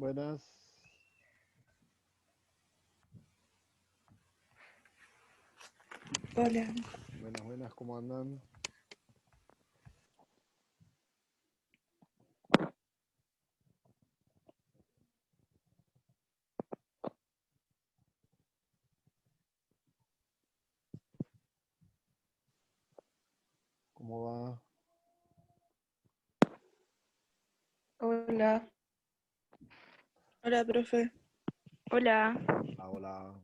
Buenas. Hola. Buenas, ¿cómo andan? ¿Cómo va? Hola. Hola, profe. Hola.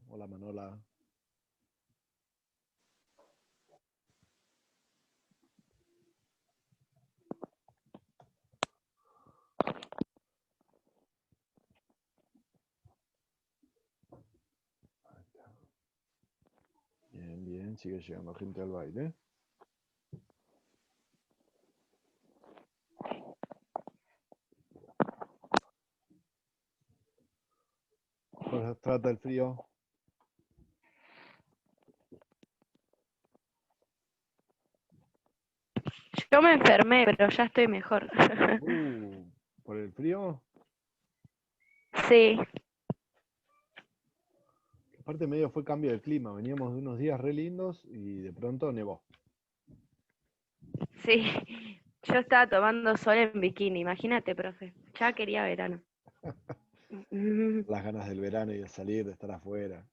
Hola Manola. Ahí está. Bien, sigue llegando gente al baile. ¿Cómo se trata el frío? Yo me enfermé, pero ya estoy mejor. ¿Por el frío? Sí, Aparte medio fue cambio de clima, veníamos de unos días re lindos y de pronto nevó. sí. Yo estaba tomando sol en bikini, imagínate, profe. Ya quería verano. Las ganas del verano y de salir, de estar afuera.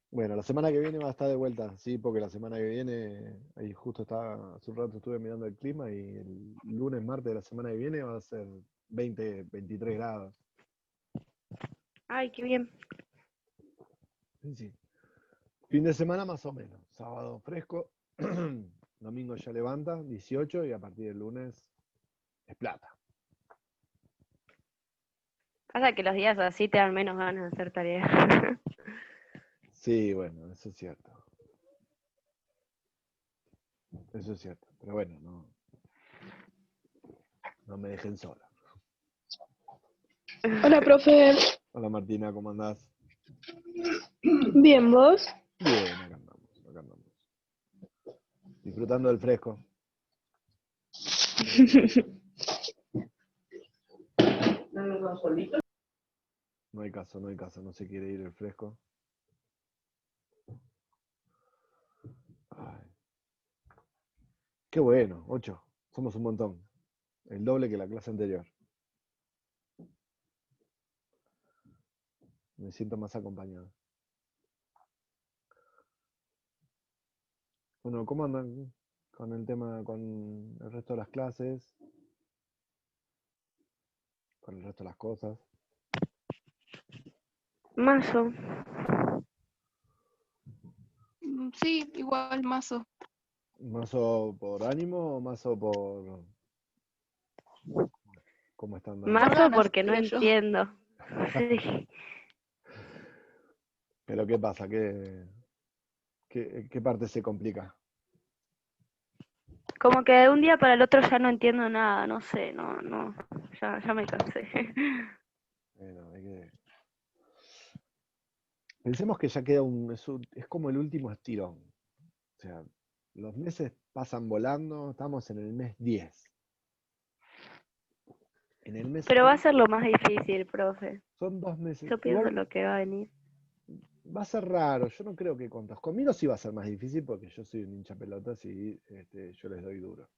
Bueno, la semana que viene va a estar de vuelta, sí, porque la semana que viene, ahí justo estaba, hace un rato estuve mirando el clima y el lunes, martes de la semana que viene va a ser 20, 23 grados. Ay, qué bien. Sí. Fin de semana más o menos, sábado fresco, domingo ya levanta, 18 y a partir del lunes es plata. Pasa que los días así te dan menos ganas de hacer tareas. Sí, bueno, eso es cierto. Eso es cierto, pero bueno, no me dejen sola. Hola, profe. Hola Martina, ¿cómo andás? Bien, ¿vos? Bien, acá andamos. Disfrutando del fresco. No hay caso, no se quiere ir el fresco. Ay. Qué bueno, 8. Somos un montón. El doble que la clase anterior. Me siento más acompañado. Bueno, ¿cómo andan con el tema, con el resto de las clases? Con el resto de las cosas. Mazo. Sí, igual mazo. ¿Mazo por ánimo o mazo por cómo están dando? Por Mazo ganas, porque no creo yo. entiendo. Sí. Pero ¿qué pasa? ¿Qué parte se complica? Como que de un día para el otro ya no entiendo nada, no sé, ya me cansé. Bueno, pensemos que ya queda es como el último estirón. O sea, los meses pasan volando, estamos en el mes 10. En el mes Pero va a 11 ser lo más difícil, profe. son 2 meses. Yo pienso Igual lo que va a venir. va a ser raro, yo no creo que conmigo sí va a ser más difícil porque yo soy un hincha pelotas y yo les doy duro.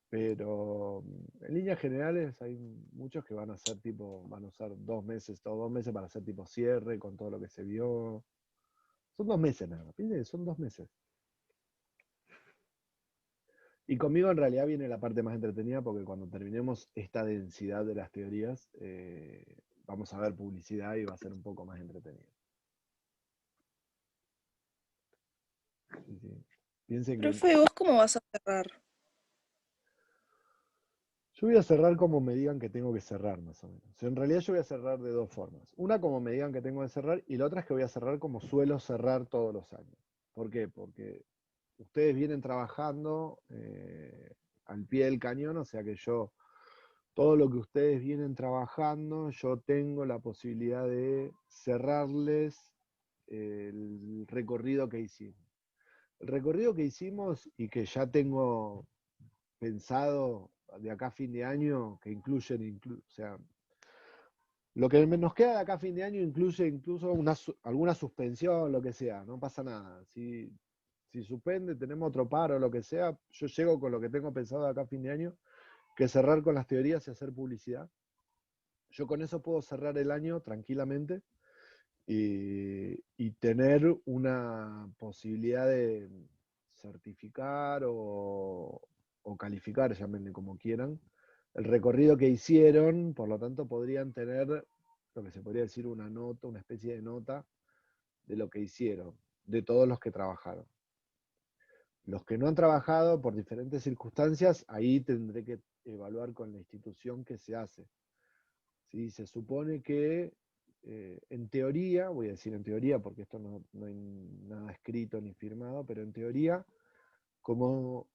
Pero en líneas generales hay muchos que van a usar 2 meses, todos 2 meses para hacer tipo cierre con todo lo que se vio. Son 2 meses nada más, fíjense, son 2 meses. Y conmigo en realidad viene la parte más entretenida porque cuando terminemos esta densidad de las teorías, vamos a ver publicidad y va a ser un poco más entretenido. Sí. Piensen que Profe, ¿vos cómo vas a cerrar? yo voy a cerrar como me digan que tengo que cerrar, más o menos. O sea, en realidad yo voy a cerrar de dos formas. Una como me digan que tengo que cerrar y la otra es que voy a cerrar como suelo cerrar todos los años. ¿Por qué? Porque ustedes vienen trabajando al pie del cañón, o sea que todo lo que ustedes vienen trabajando, yo tengo la posibilidad de cerrarles el recorrido que hicimos. El recorrido que hicimos y que ya tengo pensado de acá a fin de año que incluyen, o sea, lo que nos queda de acá a fin de año incluye incluso alguna suspensión, lo que sea, no pasa nada. Si suspende, tenemos otro paro, lo que sea, yo llego con lo que tengo pensado de acá a fin de año, que cerrar con las teorías y hacer publicidad. Yo con eso puedo cerrar el año tranquilamente y tener una posibilidad de certificar o calificar, llámenle como quieran, el recorrido que hicieron, por lo tanto podrían tener lo que se podría decir una nota, una especie de nota de lo que hicieron, de todos los que trabajaron. Los que no han trabajado por diferentes circunstancias, ahí tendré que evaluar con la institución que se hace. ¿Sí? Se supone que, en teoría, voy a decir en teoría porque esto no hay nada escrito ni firmado, pero en teoría, como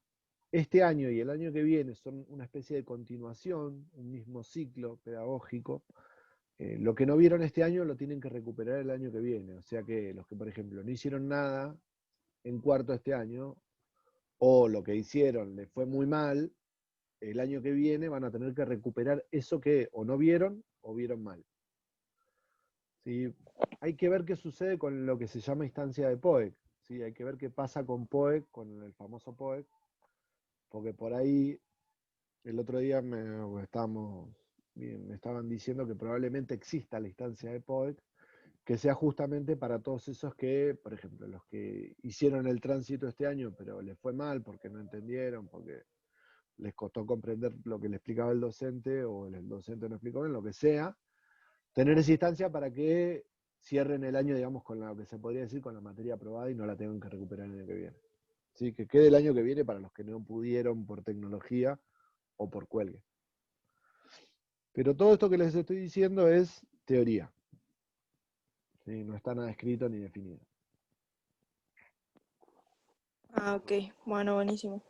este año y el año que viene son una especie de continuación, un mismo ciclo pedagógico, lo que no vieron este año lo tienen que recuperar el año que viene. O sea que los que, por ejemplo, no hicieron nada en cuarto este año, o lo que hicieron les fue muy mal, el año que viene van a tener que recuperar eso que o no vieron o vieron mal. ¿Sí? Hay que ver qué sucede con lo que se llama instancia de POEC. ¿Sí? Hay que ver qué pasa con POEC, con el famoso POEC, porque por ahí el otro día me estaban diciendo que probablemente exista la instancia de POEC, que sea justamente para todos esos que, por ejemplo, los que hicieron el tránsito este año, pero les fue mal porque no entendieron, porque les costó comprender lo que le explicaba el docente, o el docente no explicó bien, lo que sea, tener esa instancia para que cierren el año, digamos, con lo que se podría decir con la materia aprobada y no la tengan que recuperar el año que viene. ¿Sí? Que quede el año que viene para los que no pudieron por tecnología o por cuelgue. Pero todo esto que les estoy diciendo es teoría. ¿Sí? No está nada escrito ni definido. Ah, ok. Bueno, buenísimo.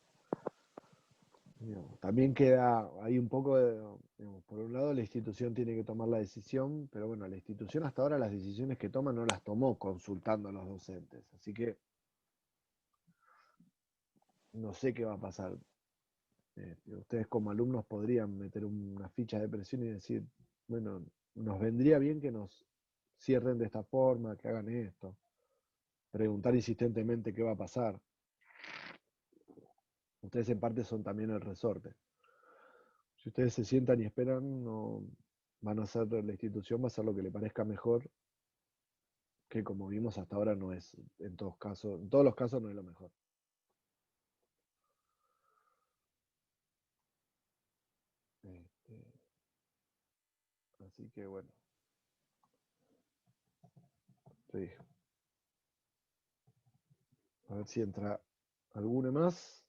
Digamos, también queda ahí un poco de, digamos, por un lado la institución tiene que tomar la decisión, pero bueno, la institución hasta ahora las decisiones que toma no las tomó consultando a los docentes, así que no sé qué va a pasar. Ustedes como alumnos podrían meter una ficha de presión y decir, bueno, nos vendría bien que nos cierren de esta forma, que hagan esto, preguntar insistentemente qué va a pasar. Ustedes en parte son también el resorte. Si ustedes se sientan y esperan, no van a hacer, la institución va a hacer lo que le parezca mejor, que como vimos hasta ahora no es, en todos los casos no es lo mejor. Este, así que bueno, sí. A ver si entra alguno más.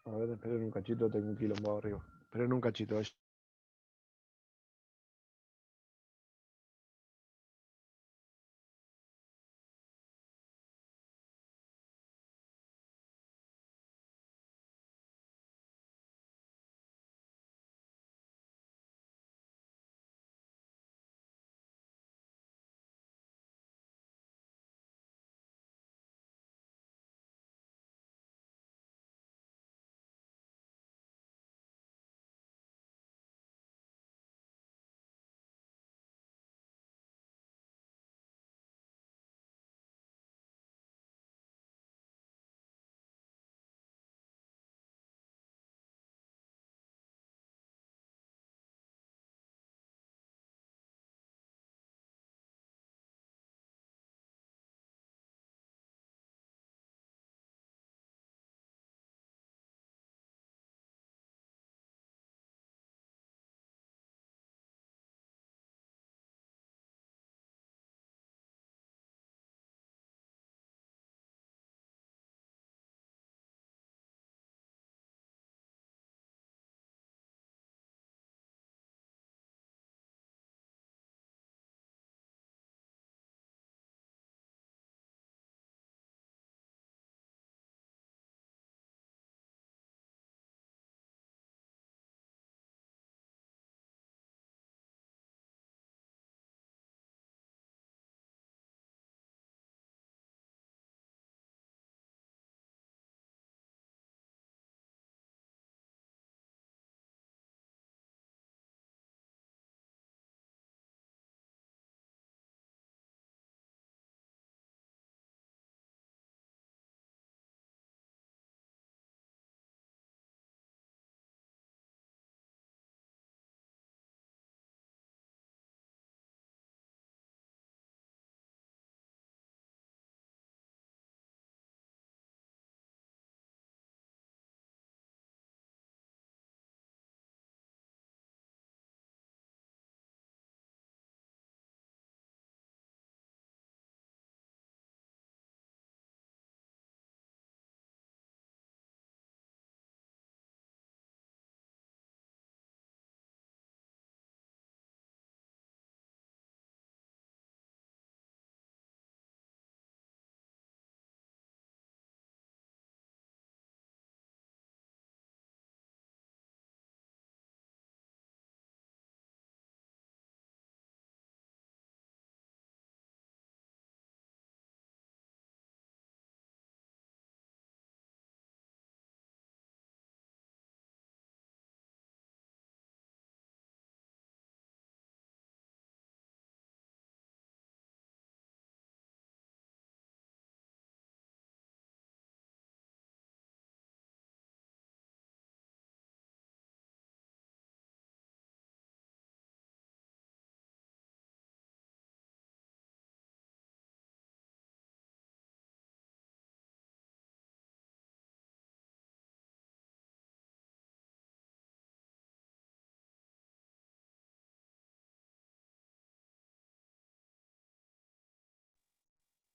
A ver, esperen un cachito, tengo un quilombo arriba. Esperen un cachito.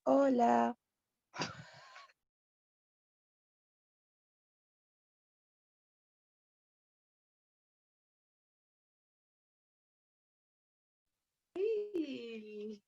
Hola. Sí.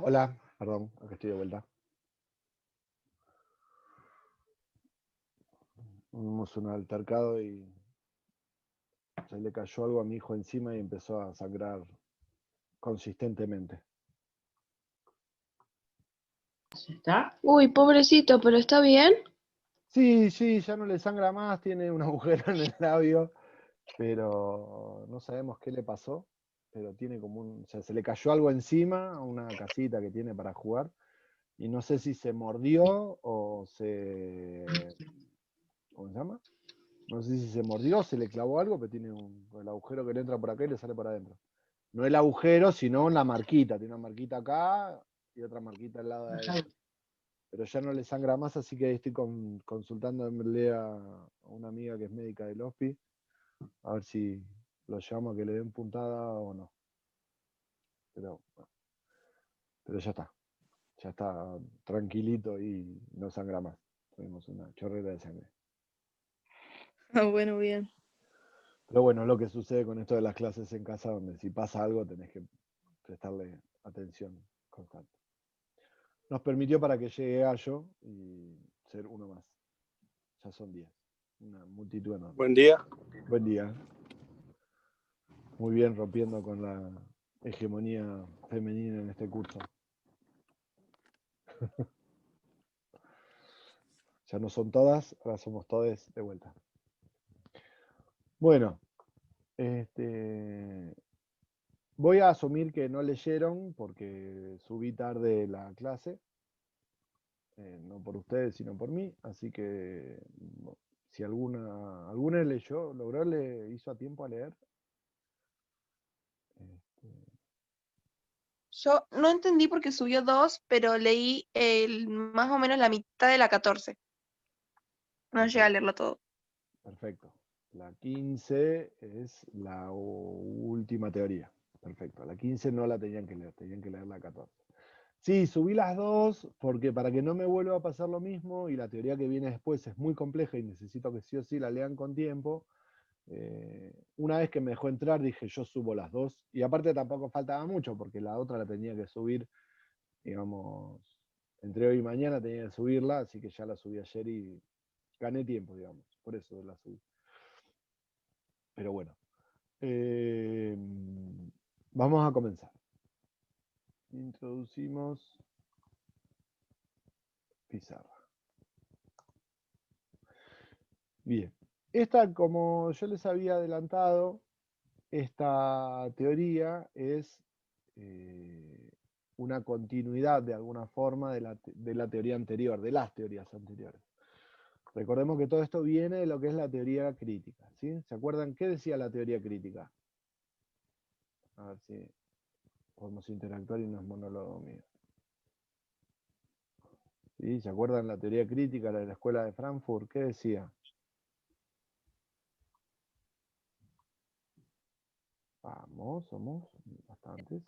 Hola, perdón, acá estoy de vuelta. Tuvimos un altercado y se le cayó algo a mi hijo encima y empezó a sangrar consistentemente. ¿Está? Uy, pobrecito, pero ¿está bien? Sí, sí, ya no le sangra más, tiene un agujero en el labio, pero no sabemos qué le pasó, pero tiene como o sea, se le cayó algo encima, a una casita que tiene para jugar, y no sé si se mordió o ¿cómo se llama? No sé si se mordió, se le clavó algo, pero tiene el agujero que le entra por acá y le sale para adentro. No el agujero, sino la marquita. Tiene una marquita acá y otra marquita al lado de ahí. Pero ya no le sangra más, así que ahí estoy consultándole a una amiga que es médica del hospi, a ver si lo llevamos a que le den puntada o no. Pero, bueno, pero ya está tranquilito y no sangra más. Tuvimos una chorrera de sangre. Ah, bueno, bien. Pero bueno, lo que sucede con esto de las clases en casa, donde si pasa algo tenés que prestarle atención constante. Nos permitió para que llegue Gallo y ser uno más. Ya son 10. Una multitud enorme. Buen día. Buen día. Muy bien, rompiendo con la hegemonía femenina en este curso. Ya no son todas, ahora somos todes de vuelta. Bueno, voy a asumir que no leyeron porque subí tarde la clase. No por ustedes, sino por mí. Así que si alguna leyó, hizo a tiempo a leer. Yo no entendí porque subió 2, pero leí más o menos la mitad de la 14. No llegué a leerlo todo. Perfecto. La 15 es la última teoría. Perfecto. La 15 no la tenían que leer la 14. Sí, subí las dos porque para que no me vuelva a pasar lo mismo y la teoría que viene después es muy compleja y necesito que sí o sí la lean con tiempo. Una vez que me dejó entrar dije yo subo las dos y aparte tampoco faltaba mucho porque la otra la tenía que subir, digamos, entre hoy y mañana tenía que subirla, así que ya la subí ayer y gané tiempo, digamos, por eso la subí. Pero bueno, vamos a comenzar. Introducimos pizarra. Bien, esta, como yo les había adelantado, esta teoría es una continuidad de alguna forma de la teoría anterior, de las teorías anteriores. Recordemos que todo esto viene de lo que es la teoría crítica, ¿sí? ¿Se acuerdan qué decía la teoría crítica? A ver si podemos interactuar y no es monólogo mío. ¿Sí? ¿Se acuerdan la teoría crítica, la de la escuela de Frankfurt? ¿Qué decía? Vamos, somos bastantes.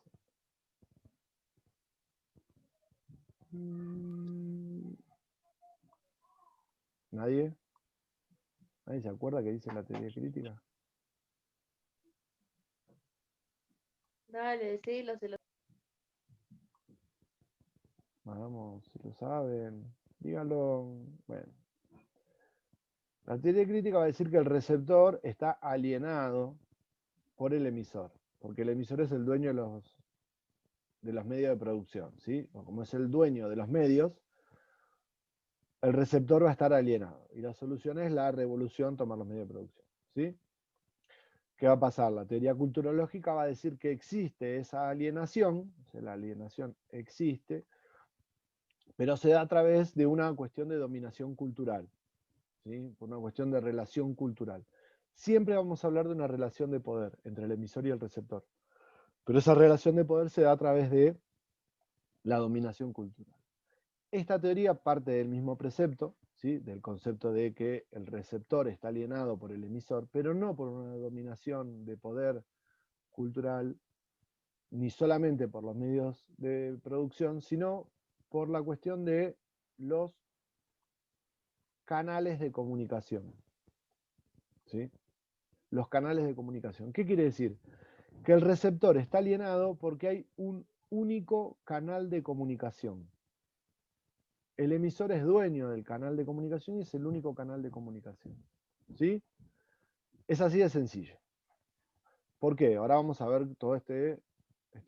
¿Nadie? ¿Nadie se acuerda qué dice la teoría crítica? Dale, decilo, se lo... Vamos, si lo saben, díganlo. Bueno, la teoría crítica va a decir que el receptor está alienado por el emisor, porque el emisor es el dueño de los medios de producción, ¿sí? O como es el dueño de los medios, el receptor va a estar alienado. Y la solución es la revolución, tomar los medios de producción, ¿sí? ¿Qué va a pasar? La teoría culturológica va a decir que existe esa alienación, o sea, la alienación existe, pero se da a través de una cuestión de dominación cultural, ¿sí? Por una cuestión de relación cultural. Siempre vamos a hablar de una relación de poder entre el emisor y el receptor, pero esa relación de poder se da a través de la dominación cultural. Esta teoría parte del mismo precepto, ¿sí? Del concepto de que el receptor está alienado por el emisor, pero no por una dominación de poder cultural, ni solamente por los medios de producción, sino por la cuestión de los canales de comunicación, ¿sí? Los canales de comunicación. ¿Qué quiere decir? Que el receptor está alienado porque hay un único canal de comunicación. El emisor es dueño del canal de comunicación y es el único canal de comunicación, ¿sí? Es así de sencillo. ¿Por qué? Ahora vamos a ver todo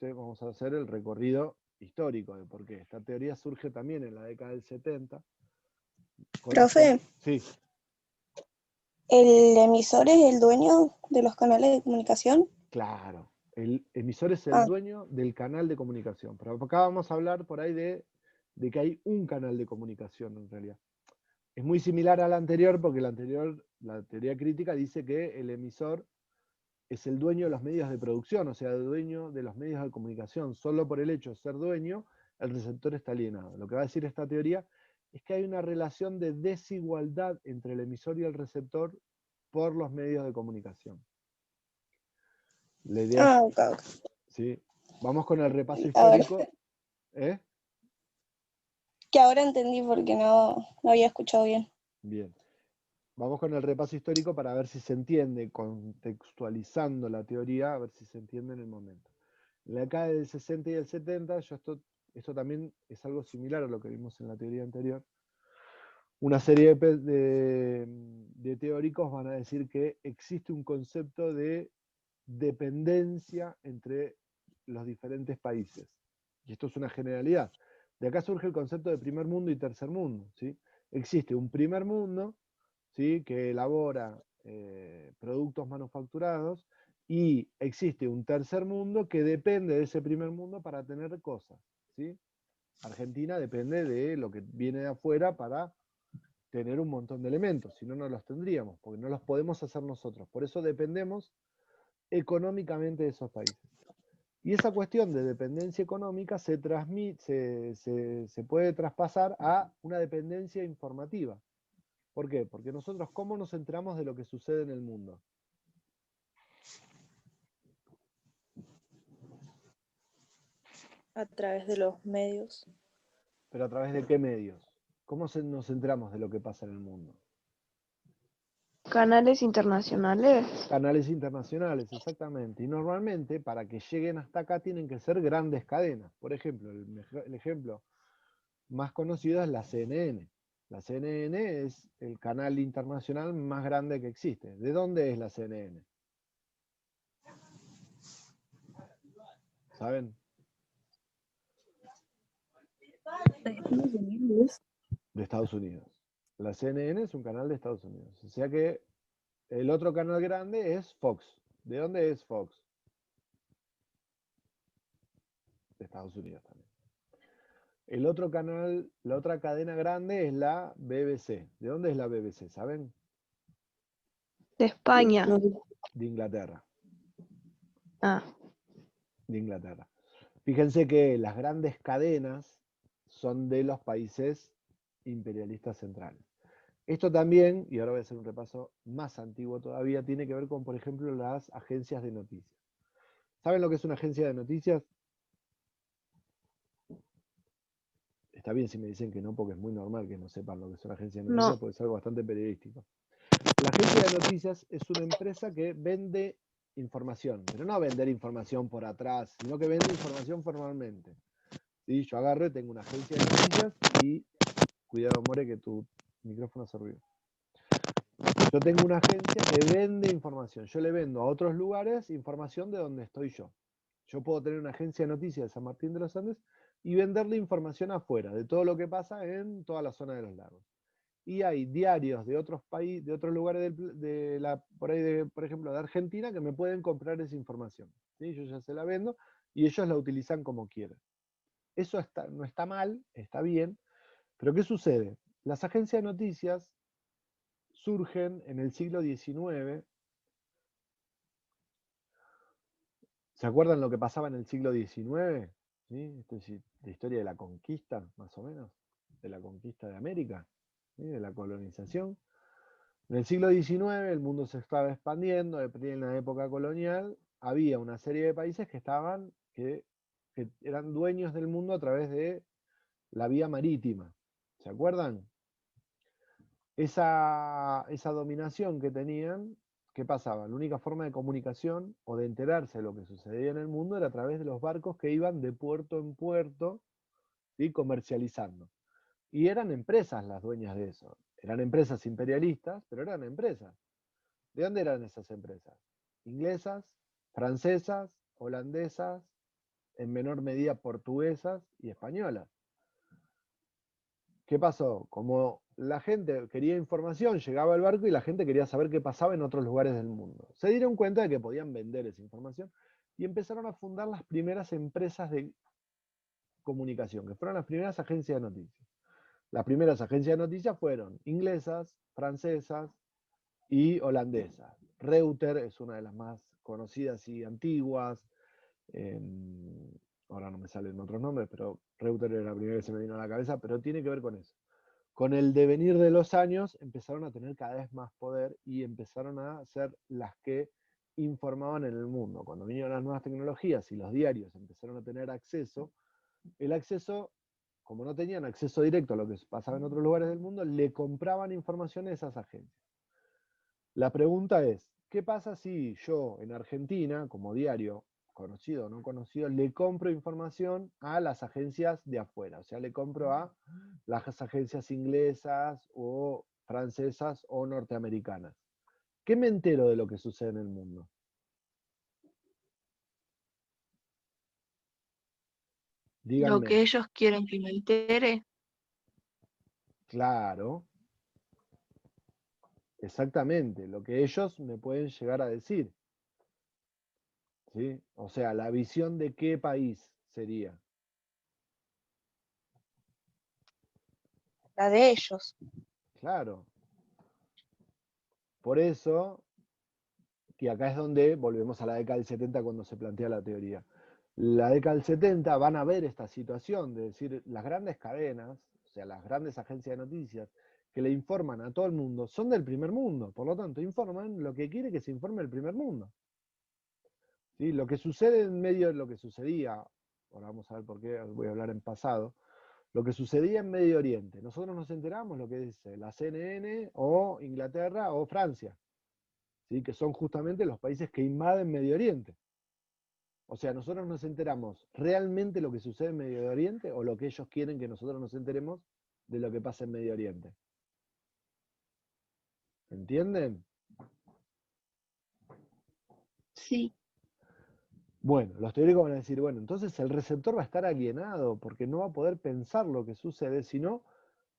vamos a hacer el recorrido histórico de por qué. Esta teoría surge también en la década del 70. Profe, Sí, ¿el emisor es el dueño de los canales de comunicación? claro. El emisor es el Ah, dueño del canal de comunicación. Pero acá vamos a hablar por ahí de que hay un canal de comunicación en realidad. Es muy similar a la anterior porque la teoría crítica dice que el emisor es el dueño de los medios de producción, o sea, el dueño de los medios de comunicación. Solo por el hecho de ser dueño, el receptor está alienado. Lo que va a decir esta teoría es que hay una relación de desigualdad entre el emisor y el receptor por los medios de comunicación. La idea es, ok, ok. ¿sí? Vamos con el repaso Ahora, histórico. ¿Eh? que ahora entendí porque no había escuchado bien. Bien. Vamos con el repaso histórico para ver si se entiende, contextualizando la teoría, a ver si se entiende en el momento. En la década del 60 y el 70, esto también es algo similar a lo que vimos en la teoría anterior. Una serie de teóricos van a decir que existe un concepto de dependencia entre los diferentes países. Y esto es una generalidad. De acá surge el concepto de primer mundo y tercer mundo, ¿sí? Existe un primer mundo, ¿sí? Que elabora productos manufacturados, y existe un tercer mundo que depende de ese primer mundo para tener cosas, ¿sí? Argentina depende de lo que viene de afuera para tener un montón de elementos, si no, no los tendríamos, porque no los podemos hacer nosotros. Por eso dependemos económicamente de esos países. Y esa cuestión de dependencia económica se puede traspasar a una dependencia informativa. ¿Por qué? Porque nosotros, ¿cómo nos enteramos de lo que sucede en el mundo? A través de los medios. ¿Pero a través de qué medios? ¿Cómo nos enteramos de lo que pasa en el mundo? Canales internacionales. Canales internacionales, exactamente. Y normalmente, para que lleguen hasta acá, tienen que ser grandes cadenas. Por ejemplo, el ejemplo más conocido es la CNN. La CNN es el canal internacional más grande que existe. ¿De dónde es la CNN? ¿Saben? De Estados Unidos. La CNN es un canal de Estados Unidos. O sea que el otro canal grande es Fox. ¿De dónde es Fox? De Estados Unidos también. El otro canal, la otra cadena grande es la BBC. ¿De dónde es la BBC? ¿Saben? De España. De Inglaterra. Ah, De Inglaterra. Fíjense que las grandes cadenas son de los países imperialistas centrales. Esto también, y ahora voy a hacer un repaso más antiguo todavía, tiene que ver con, por ejemplo, las agencias de noticias. ¿Saben lo que es una agencia de noticias? Está bien si me dicen que no, porque es muy normal que no sepan lo que es una agencia de noticias, no. porque es algo bastante periodístico. La agencia de noticias es una empresa que vende información, pero no vender información por atrás, sino que vende información formalmente. ¿Sí? Yo agarro y tengo una agencia de noticias y, cuidado, More, que tu micrófono se ruido. Yo tengo una agencia que vende información. Yo le vendo a otros lugares información de donde estoy yo. Yo puedo tener una agencia de noticias de San Martín de los Andes y venderle información afuera, de todo lo que pasa en toda la zona de los lagos. Y hay diarios de otros países, de otros lugares por ahí por ejemplo, de Argentina, que me pueden comprar esa información. ¿Sí? Yo ya se la vendo y ellos la utilizan como quieran. Eso no está mal, está bien, pero ¿qué sucede? Las agencias de noticias surgen en el siglo XIX. ¿Se acuerdan lo que pasaba en el siglo XIX? ¿Sí? Esto es la historia de la conquista, más o menos, de la conquista de América, ¿sí? De la colonización. En el siglo XIX el mundo se estaba expandiendo, en la época colonial había una serie de países que eran dueños del mundo a través de la vía marítima. ¿Se acuerdan? Esa dominación que tenían, ¿qué pasaba? La única forma de comunicación o de enterarse de lo que sucedía en el mundo era a través de los barcos que iban de puerto en puerto, ¿sí? Comercializando. Y eran empresas las dueñas de eso. Eran empresas imperialistas, pero eran empresas. ¿De dónde eran esas empresas? Inglesas, francesas, holandesas, en menor medida portuguesas y españolas. ¿Qué pasó? Como la gente quería información, llegaba el barco y la gente quería saber qué pasaba en otros lugares del mundo. Se dieron cuenta de que podían vender esa información y empezaron a fundar las primeras empresas de comunicación, que fueron las primeras agencias de noticias. Las primeras agencias de noticias fueron inglesas, francesas y holandesas. Reuters es una de las más conocidas y antiguas. Ahora no me salen otros nombres, pero Reuters era la primera que se me vino a la cabeza, pero tiene que ver con eso. Con el devenir de los años empezaron a tener cada vez más poder y empezaron a ser las que informaban en el mundo. Cuando vinieron las nuevas tecnologías y los diarios empezaron a tener acceso, el acceso, como no tenían acceso directo a lo que pasaba en otros lugares del mundo, le compraban información a esas agencias. La pregunta es, ¿qué pasa si yo en Argentina, como diario, conocido o no conocido, le compro información a las agencias de afuera? O sea, le compro a las agencias inglesas o francesas o norteamericanas. ¿Qué me entero de lo que sucede en el mundo? Lo Díganme. que ellos quieren que me entere. Claro. Exactamente, lo que ellos me pueden llegar a decir. ¿Sí? O sea, la visión de qué país sería. La de ellos. Claro. Por eso, que acá es donde volvemos a la década del 70 cuando se plantea la teoría. La década del 70 van a ver esta situación de decir, las grandes cadenas, o sea, las grandes agencias de noticias, que le informan a todo el mundo, son del primer mundo. Por lo tanto, informan lo que quiere que se informe el primer mundo. ¿Sí? Lo que sucede en medio de lo que sucedía ahora vamos a ver por qué, voy a hablar en pasado, lo que sucedía en Medio Oriente. Nosotros nos enteramos lo que dice la CNN o Inglaterra o Francia, ¿sí? Que son justamente los países que invaden Medio Oriente. O sea, nosotros nos enteramos realmente lo que sucede en Medio Oriente o lo que ellos quieren que nosotros nos enteremos de lo que pasa en Medio Oriente. ¿Entienden? Sí. Bueno, los teóricos van a decir, bueno, entonces el receptor va a estar alienado porque no va a poder pensar lo que sucede, sino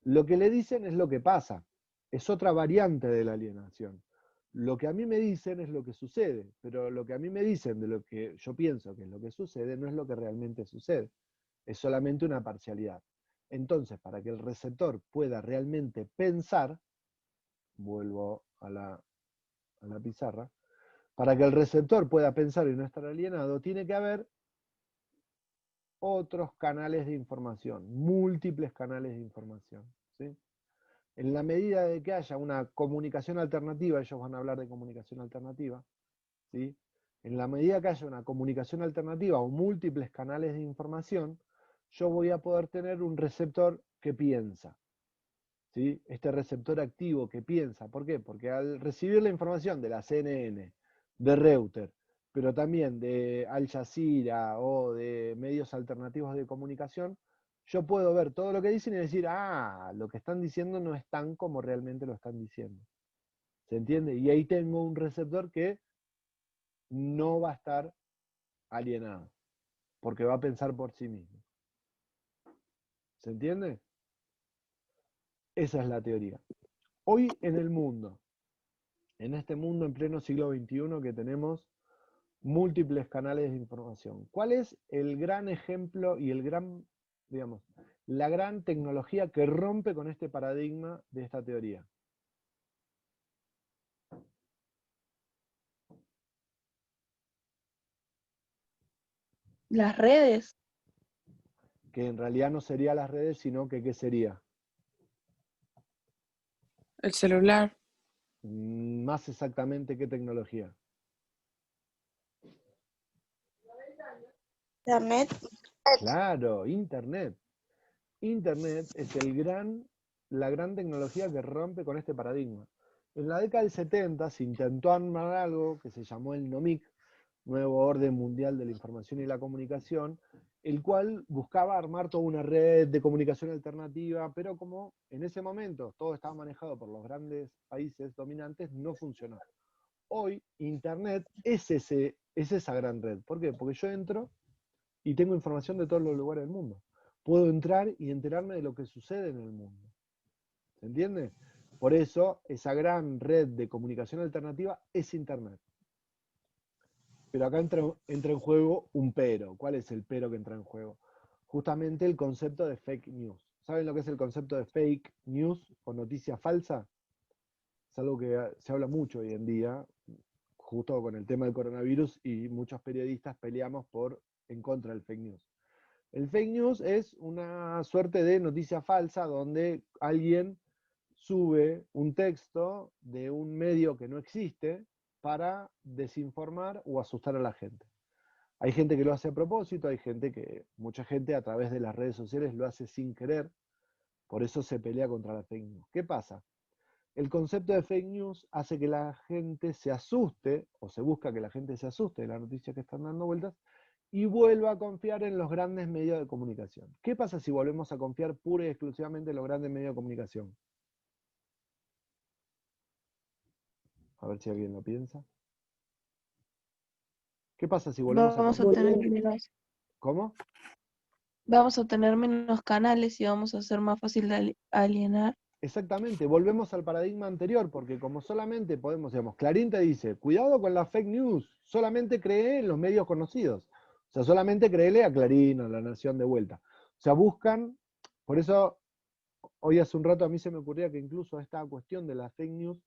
lo que le dicen es lo que pasa. Es otra variante de la alienación. Lo que a mí me dicen es lo que sucede, pero lo que a mí me dicen de lo que yo pienso que es lo que sucede no es lo que realmente sucede. Es solamente una parcialidad. Entonces, para que el receptor pueda realmente pensar, vuelvo a la pizarra, para que el receptor pueda pensar y no estar alienado, tiene que haber otros canales de información, múltiples canales de información, ¿sí? En la medida de que haya una comunicación alternativa, ellos van a hablar de comunicación alternativa, ¿sí? En la medida que haya una comunicación alternativa o múltiples canales de información, yo voy a poder tener un receptor que piensa, ¿sí? Este receptor activo que piensa. ¿Por qué? Porque al recibir la información de la CNN, de Reuters, pero también de Al Jazeera o de medios alternativos de comunicación, yo puedo ver todo lo que dicen y decir, ah, lo que están diciendo no es tan como realmente lo están diciendo. ¿Se entiende? Y ahí tengo un receptor que no va a estar alienado, porque va a pensar por sí mismo. ¿Se entiende? Esa es la teoría. Hoy en el mundo, en este mundo en pleno siglo XXI que tenemos múltiples canales de información, ¿cuál es el gran ejemplo y el gran, digamos, la gran tecnología que rompe con este paradigma de esta teoría? Las redes. Que en realidad no sería las redes, sino que ¿qué sería? El celular. Más exactamente, ¿qué tecnología? Internet. Claro, Internet. Internet es la gran tecnología que rompe con este paradigma. En la década del 70 se intentó armar algo que se llamó el NOMIC, Nuevo Orden Mundial de la Información y la Comunicación, el cual buscaba armar toda una red de comunicación alternativa, pero como en ese momento todo estaba manejado por los grandes países dominantes, no funcionó. Hoy Internet es esa gran red. ¿Por qué? Porque yo entro y tengo información de todos los lugares del mundo. Puedo entrar y enterarme de lo que sucede en el mundo. ¿Se entiende? Por eso, esa gran red de comunicación alternativa es Internet. Pero acá entra en juego un pero. ¿Cuál es el pero que entra en juego? Justamente el concepto de fake news. ¿Saben lo que es el concepto de fake news o noticia falsa? Es algo que se habla mucho hoy en día, justo con el tema del coronavirus, y muchos periodistas peleamos en contra del fake news. El fake news es una suerte de noticia falsa donde alguien sube un texto de un medio que no existe para desinformar o asustar a la gente. Hay gente que lo hace a propósito, mucha gente a través de las redes sociales lo hace sin querer, por eso se pelea contra la fake news. ¿Qué pasa? El concepto de fake news hace que la gente se asuste, o se busca que la gente se asuste de la noticia que están dando vueltas, y vuelva a confiar en los grandes medios de comunicación. ¿Qué pasa si volvemos a confiar pura y exclusivamente en los grandes medios de comunicación? A ver si alguien lo piensa. ¿Qué pasa si volvemos Vamos a a confiar? tener menos, ¿Cómo? vamos a tener menos canales y vamos a ser más fácil de alienar. Exactamente, volvemos al paradigma anterior, porque como solamente podemos, digamos, Clarín te dice, cuidado con la fake news, solamente cree en los medios conocidos. O sea, solamente créele a Clarín, a La Nación de vuelta. O sea, buscan, por eso, hoy hace un rato a mí se me ocurría que incluso esta cuestión de la fake news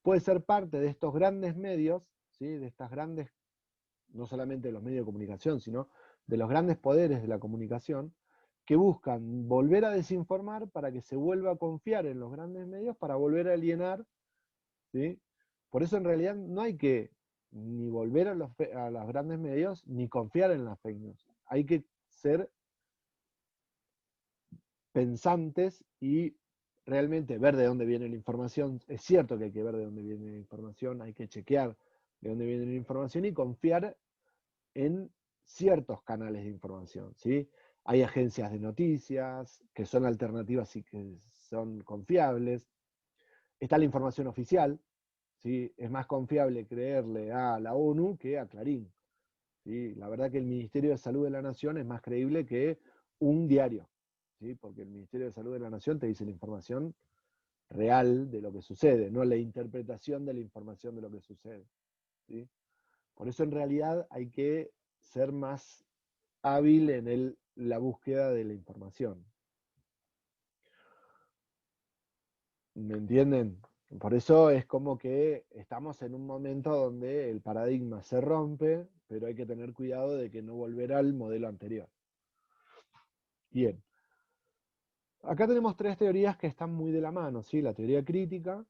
puede ser parte de estos grandes medios, ¿sí? De estas grandes, no solamente de los medios de comunicación, sino de los grandes poderes de la comunicación, que buscan volver a desinformar para que se vuelva a confiar en los grandes medios para volver a alienar, ¿sí? Por eso en realidad no hay que ni volver a los grandes medios ni confiar en las fake news. Hay que ser pensantes y realmente ver de dónde viene la información. Es cierto que hay que ver de dónde viene la información, hay que chequear de dónde viene la información y confiar en ciertos canales de información, ¿sí? Hay agencias de noticias que son alternativas y que son confiables. Está la información oficial, ¿sí? Es más confiable creerle a la ONU que a Clarín, ¿sí? La verdad que el Ministerio de Salud de la Nación es más creíble que un diario, ¿sí? Porque el Ministerio de Salud de la Nación te dice la información real de lo que sucede, no la interpretación de la información de lo que sucede, ¿sí? Por eso en realidad hay que ser más hábil en la búsqueda de la información. ¿Me entienden? Por eso es como que estamos en un momento donde el paradigma se rompe, pero hay que tener cuidado de que no volverá al modelo anterior. Bien. Acá tenemos tres teorías que están muy de la mano, ¿sí? La teoría crítica,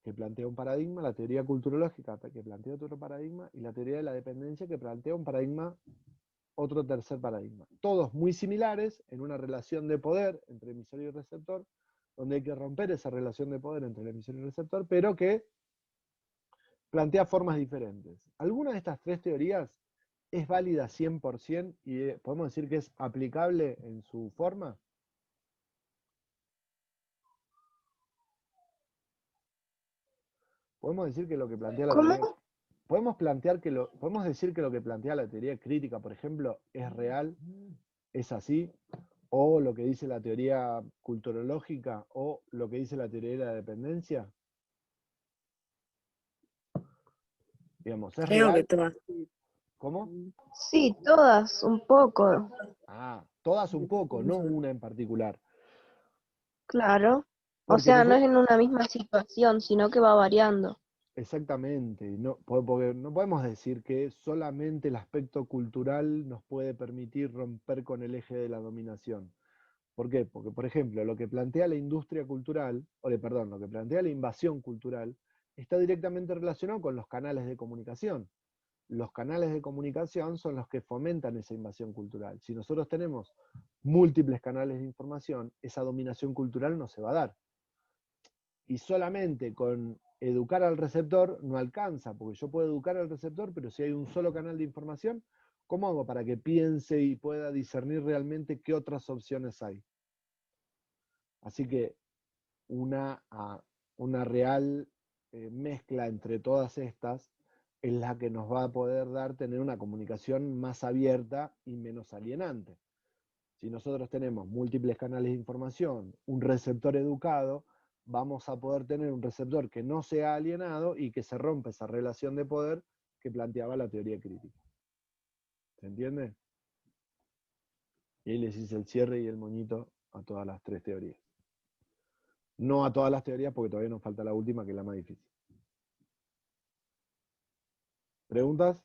que plantea un paradigma, la teoría culturológica, que plantea otro paradigma, y la teoría de la dependencia, que plantea un paradigma, otro tercer paradigma. Todos muy similares en una relación de poder entre emisor y receptor, donde hay que romper esa relación de poder entre el emisor y el receptor, pero que plantea formas diferentes. ¿Alguna de estas tres teorías es válida 100% y podemos decir que es aplicable en su forma? Podemos decir que lo que plantea la ¿Cómo? teoría, podemos decir que lo que plantea la teoría crítica, por ejemplo, es real, es así, o lo que dice la teoría culturológica, o lo que dice la teoría de la dependencia. Digamos, ¿es Creo que real? todas. ¿Cómo? Sí, todas, un poco, Ah, todas un poco, no una en particular. claro. O Porque sea, no es nosotros, en una misma situación, sino que va variando. exactamente, no, porque no podemos decir que solamente el aspecto cultural nos puede permitir romper con el eje de la dominación. ¿Por qué? Porque, por ejemplo, lo que plantea la industria cultural, perdón, lo que plantea la invasión cultural, está directamente relacionado con los canales de comunicación. Los canales de comunicación son los que fomentan esa invasión cultural. Si nosotros tenemos múltiples canales de información, esa dominación cultural no se va a dar. Y solamente con educar al receptor no alcanza, porque yo puedo educar al receptor, pero si hay un solo canal de información, ¿cómo hago para que piense y pueda discernir realmente qué otras opciones hay? Así que una real mezcla entre todas estas es la que nos va a poder dar tener una comunicación más abierta y menos alienante. Si nosotros tenemos múltiples canales de información, un receptor educado, vamos a poder tener un receptor que no sea alienado y que se rompa esa relación de poder que planteaba la teoría crítica. ¿Se entiende? Y ahí les hice el cierre y el moñito a todas las tres teorías. No a todas las teorías porque todavía nos falta la última, que es la más difícil. ¿Preguntas?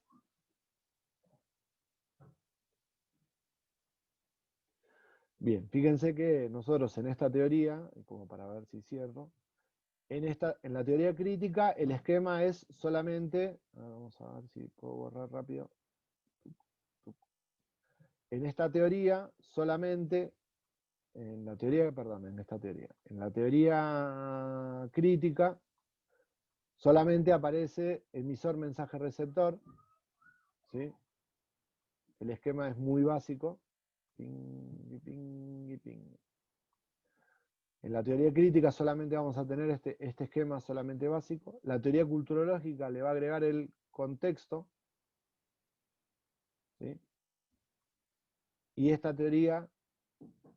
Bien, fíjense que nosotros en esta teoría, como para ver si cierro, en la teoría crítica el esquema es solamente, vamos a ver si puedo borrar rápido. En esta teoría solamente, en la teoría crítica solamente aparece emisor, mensaje, receptor, ¿sí? El esquema es muy básico. Ping, ping, ping. En la teoría crítica solamente vamos a tener este esquema solamente básico. La teoría culturológica le va a agregar el contexto, ¿sí? Y esta teoría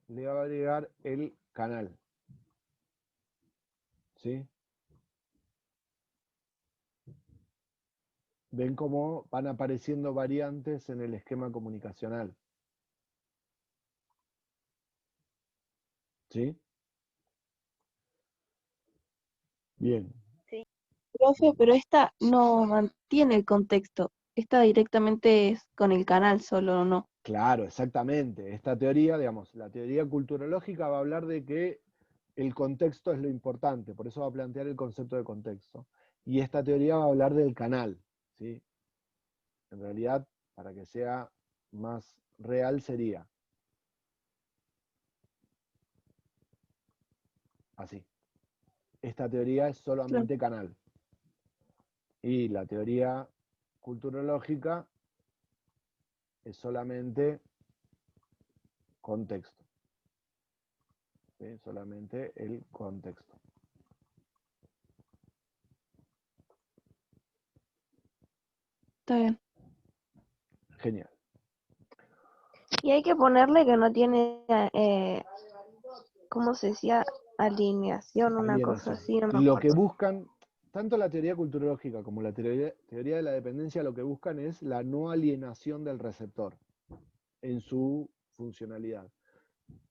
le va a agregar el canal, ¿sí? Ven cómo van apareciendo variantes en el esquema comunicacional, ¿sí? Bien. Profe, pero esta no mantiene el contexto. Esta directamente es con el canal solo, ¿o no? Claro, exactamente. Esta teoría, digamos, la teoría culturológica va a hablar de que el contexto es lo importante, por eso va a plantear el concepto de contexto. Y esta teoría va a hablar del canal, ¿sí? En realidad, para que sea más real sería así. Esta teoría es solamente canal. Y la teoría culturológica es solamente contexto. ¿Sí? Solamente el contexto. Está bien. Genial. Y hay que ponerle que no tiene, ¿cómo se decía? Alineación, una cosa Alienación. así, no me Lo que acuerdo. buscan, tanto la teoría culturológica como la teoría de la dependencia, lo que buscan es la no alienación del receptor en su funcionalidad.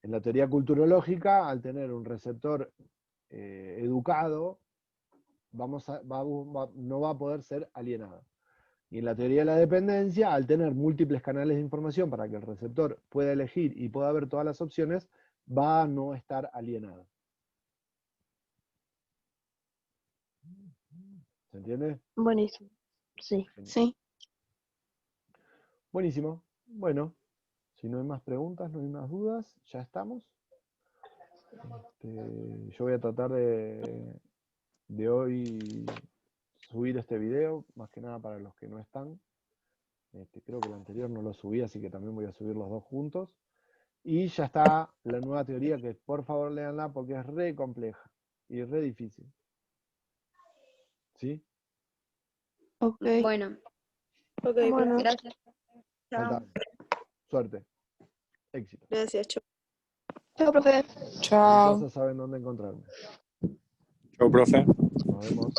En la teoría culturológica, al tener un receptor educado, no va a poder ser alienado. Y en la teoría de la dependencia, al tener múltiples canales de información para que el receptor pueda elegir y pueda ver todas las opciones, va a no estar alienado. ¿Se entiende? Buenísimo. Sí. Sí. Buenísimo. Bueno, si no hay más preguntas, no hay más dudas, ya estamos. Yo voy a tratar de hoy subir este video, más que nada para los que no están. Creo que el anterior no lo subí, así que también voy a subir los dos juntos. Y ya está la nueva teoría, que por favor léanla porque es re compleja y re difícil. ¿Sí? Ok. Bueno, Ok, Bueno. gracias. Falta. Suerte. Éxito. gracias, chau. Chao, profe. Cualquier cosa saben dónde encontrarme. Chau, profe. Nos vemos.